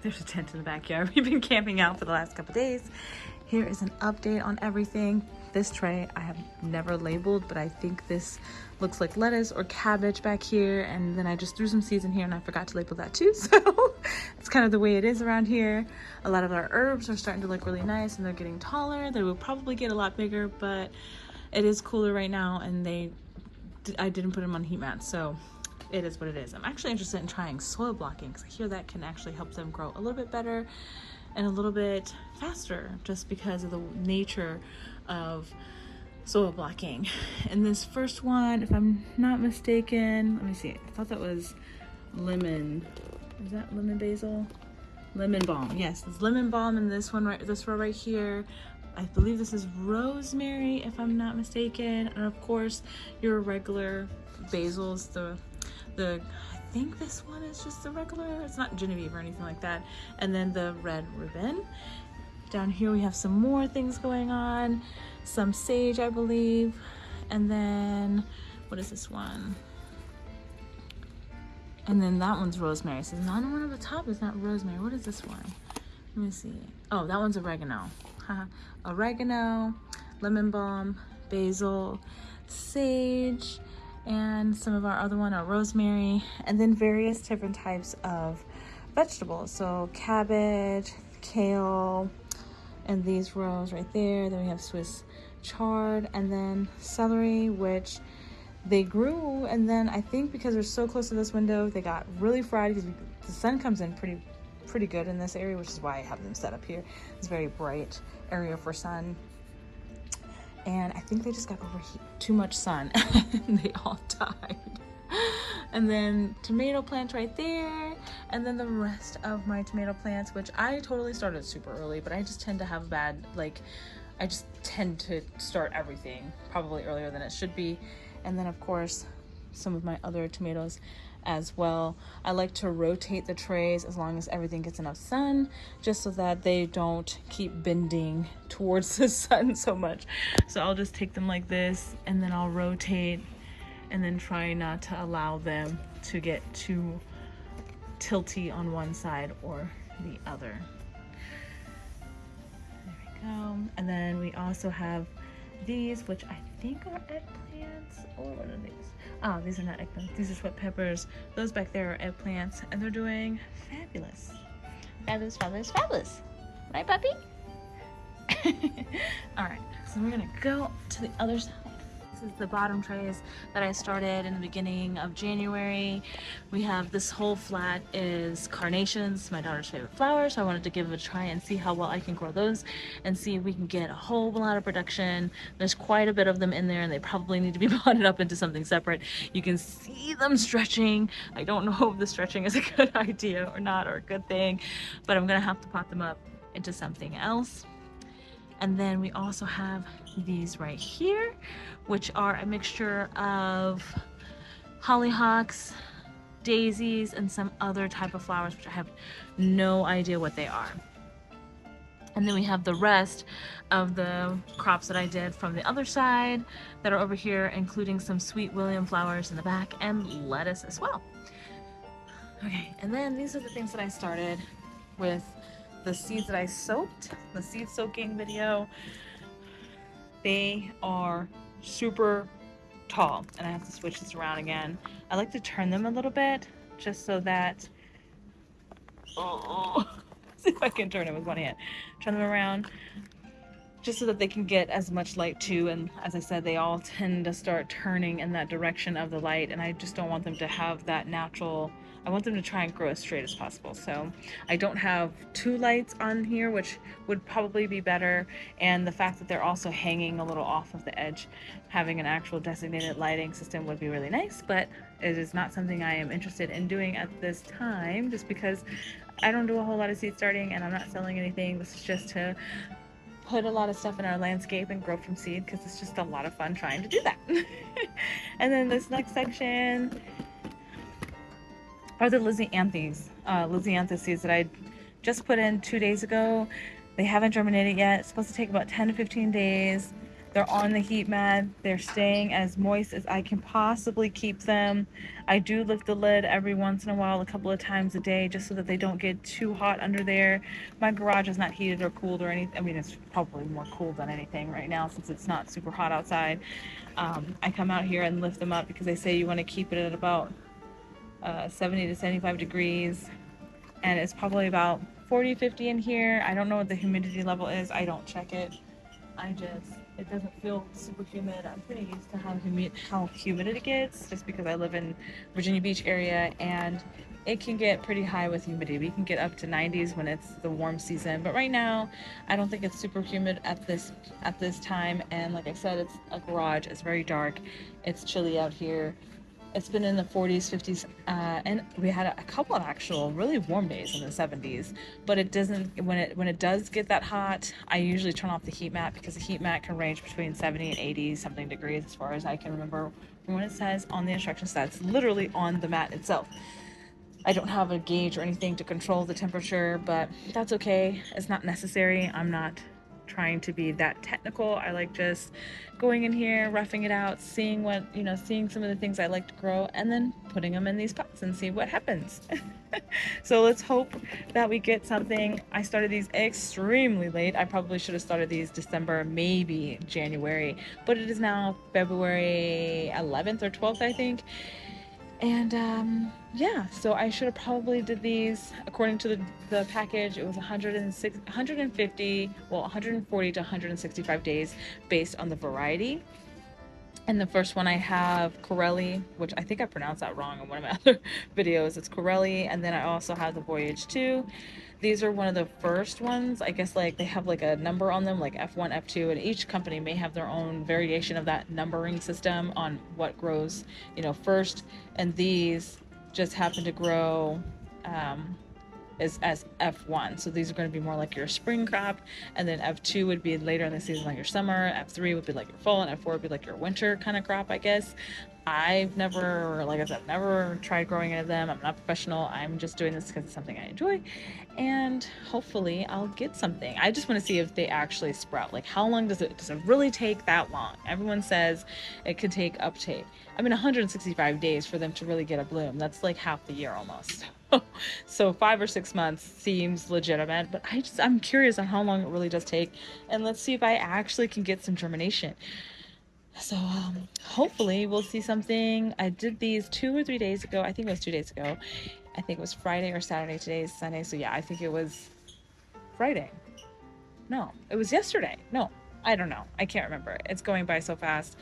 there's a tent in the backyard. We've been camping out for the last couple days. Here is an update on everything. This tray I have never labeled, but I think this looks like lettuce or cabbage back here. And then I just threw some seeds in here and I forgot to label that too. So it's kind of the way it is around here. A lot of our herbs are starting to look really nice and they're getting taller. They will probably get a lot bigger, but it is cooler right now and I didn't put them on heat mats. So it is what it is. I'm actually interested in trying soil blocking because I hear that can actually help them grow a little bit better and a little bit faster just because of the nature of soil blocking. And this first one, if I'm not mistaken, let me see, I thought that was lemon. Is that lemon basil? Lemon balm. Yes, it's lemon balm in this one, this row right here. I believe this is rosemary if I'm not mistaken. And of course your regular basils, I think this one is just the regular, it's not Genevieve or anything like that. And then the red ribbon. Down here we have some more things going on. Some sage, I believe. And then, what is this one? And then that one's rosemary. So not one at the top is not rosemary. What is this one? Let me see. Oh, that one's oregano. Oregano, lemon balm, basil, sage, and some of our other one are rosemary, and then various different types of vegetables. So cabbage, kale, and these rows right there. Then we have Swiss chard, and then celery, which they grew, and then I think because they're so close to this window, they got really fried because the sun comes in pretty good in this area, which is why I have them set up here. It's a very bright area for sun. And I think they just got too much sun and they all died. And then tomato plants right there. And then the rest of my tomato plants, which I totally started super early, but I just tend to have I just tend to start everything probably earlier than it should be. And then of course, some of my other tomatoes as well. I like to rotate the trays as long as everything gets enough sun, just so that they don't keep bending towards the sun so much. So I'll just take them like this and then I'll rotate and then try not to allow them to get too tilty on one side or the other. There we go. And then we also have these, which I think are eggplants, or what are these? Oh, these are not eggplants. These are sweet peppers. Those back there are eggplants, and they're doing fabulous. Fabulous, fabulous, fabulous. Right, puppy? All right, so we're gonna go to the other side. This is the bottom trays that I started in the beginning of January. We have this whole flat is carnations, my daughter's favorite flower, so I wanted to give it a try and see how well I can grow those and see if we can get a whole lot of production. There's quite a bit of them in there and they probably need to be potted up into something separate. You can see them stretching. I don't know if the stretching is a good idea or not, or a good thing, but I'm gonna have to pot them up into something else. And then we also have these right here, which are a mixture of hollyhocks, daisies, and some other type of flowers, which I have no idea what they are. And then we have the rest of the crops that I did from the other side that are over here, including some sweet William flowers in the back and lettuce as well. Okay, and then these are the things that I started with. The seeds that I soaked, the seed soaking video, they are super tall and I have to switch this around again. I like to turn them a little bit just so that, see if I can turn it with one hand. Turn them around just so that they can get as much light too. And as I said, they all tend to start turning in that direction of the light, and I just don't want them to have that natural, I want them to try and grow as straight as possible. So I don't have two lights on here, which would probably be better. And the fact that they're also hanging a little off of the edge, having an actual designated lighting system would be really nice, but it is not something I am interested in doing at this time, just because I don't do a whole lot of seed starting and I'm not selling anything. This is just to put a lot of stuff in our landscape and grow from seed, because it's just a lot of fun trying to do that. And then this next section are the Lisianthus seeds that I just put in 2 days ago. They haven't germinated yet. It's supposed to take about 10 to 15 days. They're on the heat mat. They're staying as moist as I can possibly keep them. I do lift the lid every once in a while, a couple of times a day, just so that they don't get too hot under there. My garage is not heated or cooled or anything. I mean, it's probably more cool than anything right now since it's not super hot outside. I come out here and lift them up because they say you want to keep it at about 70 to 75 degrees. And it's probably about 40, 50 in here. I don't know what the humidity level is. I don't check it. It doesn't feel super humid. I'm pretty used to how humid it gets just because I live in Virginia Beach area, and it can get pretty high with humidity. We can get up to 90s when it's the warm season, but right now I don't think it's super humid at this time. And like I said, it's a garage. It's very dark. It's chilly out here. It's been in the 40s, 50s, and we had a couple of actual really warm days in the 70s. But it doesn't, when it does get that hot, I usually turn off the heat mat because the heat mat can range between 70 and 80 something degrees as far as I can remember from when it says on the instruction set. It's literally on the mat itself. I don't have a gauge or anything to control the temperature, but that's okay. It's not necessary. I'm not trying to be that technical. I like just going in here, roughing it out, seeing seeing some of the things I like to grow, and then putting them in these pots and see what happens. So let's hope that we get something. I started these extremely late. I probably should have started these December, maybe January, but it is now February 11th or 12th, I think. And yeah, so I should have probably did these according to the package. It was 150, well, 140 to 165 days based on the variety. And the first one I have Corelli, which I think I pronounced that wrong in one of my other videos. It's Corelli, and then I also have the Voyage 2. These are one of the first ones. I guess like they have like a number on them, like F1, F2, and each company may have their own variation of that numbering system on what grows, first. And these just happen to grow as F1. So these are going to be more like your spring crop, and then F2 would be later in the season like your summer, F3 would be like your fall, and F4 would be like your winter kind of crop, I guess. I've never, like I said, never tried growing any of them. I'm not professional. I'm just doing this because it's something I enjoy, and hopefully I'll get something. I just want to see if they actually sprout. Like, how long does it really take that long? Everyone says it could take 165 days for them to really get a bloom. That's like half the year almost. So 5 or 6 months seems legitimate, but I'm curious on how long it really does take, and let's see if I actually can get some germination. So hopefully we'll see something. I did these 2 or 3 days ago. I think it was 2 days ago. I think it was Friday or Saturday. Today's Sunday, so yeah, I think it was Friday. No, it was yesterday. No, I don't know. I can't remember. It's going by so fast.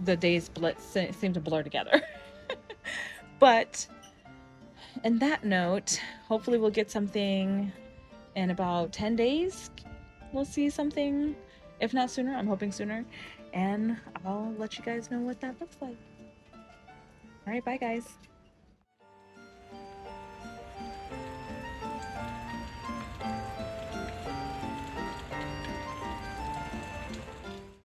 The days seem to blur together. But in that note, hopefully we'll get something in about 10 days. We'll see something, if not sooner. I'm hoping sooner, and I'll let you guys know what that looks like. All right, bye guys.